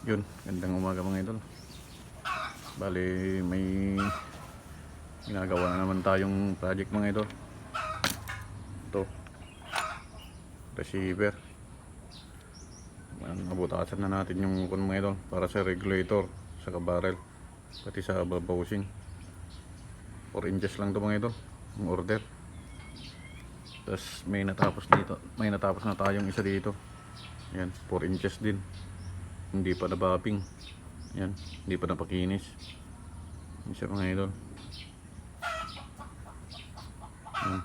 Yun, gandang umaga mga idol. Bali may ginagawa na naman tayong project mga idol. Ito, receiver. Nabutasan na natin yung mga idol para sa regulator, sa barrel, pati sa bowsing. 4 inches lang ito mga idol, yung order. Tapos may natapos dito, may natapos na tayong isa dito. Yan, 4 inches din. Hindi pa nabapping. Yan, hindi pa napakinis. Yan siya mga idol. Yan.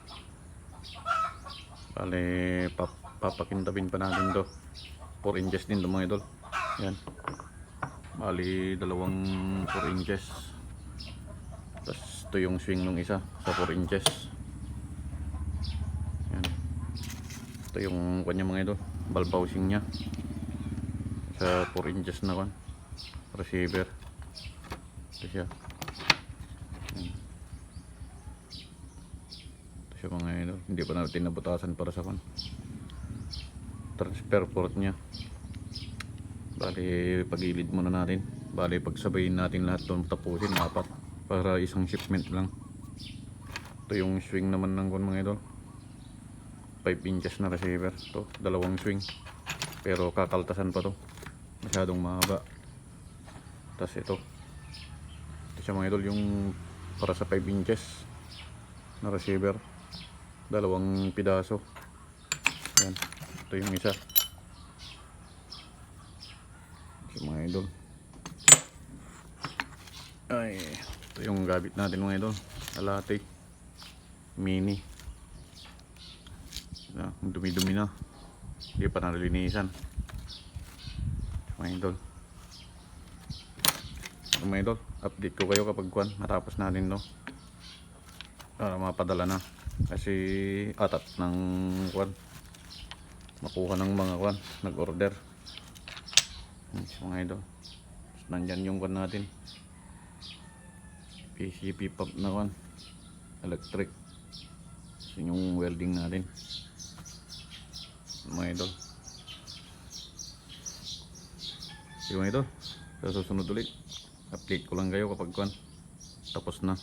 Bale, papakintabin pa natin to. 4 inches din to mga idol. Yan. Bali, dalawang 4 inches. Tapos ito yung swing ng isa sa 4 inches. Yan. Ito yung kanya mga idol. Valve housing nya. Sa 4 inches na kan. Receiver. Ito siya. Yan. Ito siya mga idol. Hindi pa natin nabutasan para sa kan. Transfer port nya. Bali, pagilid muna natin. Bali, pagsabayin natin lahat doon, tapusin apat para isang shipment lang. Ito yung swing naman ng kon mga idol. 5 inches na receiver. Ito, dalawang swing. Pero kakaltasan pa to. Masyadong mahaba. Tapos ito siya mga idol, yung para sa 5 inches na receiver. Dalawang pidaso. Yan. Ito yung isa. Mga idol, ay ito yung gamit natin mga idol, alate mini. Dumi-dumi na, hindi pa nalinisan mga idol. Mga idol, update ko kayo kapag matapos natin to, para mapadala na, kasi atat ng makuha ng mga nag-order. Mga idol, nandyan yung natin, PCP pump na electric. Yung welding natin mga idol. Yung idol, sa susunod ulit update ko lang kayo kapag tapos na.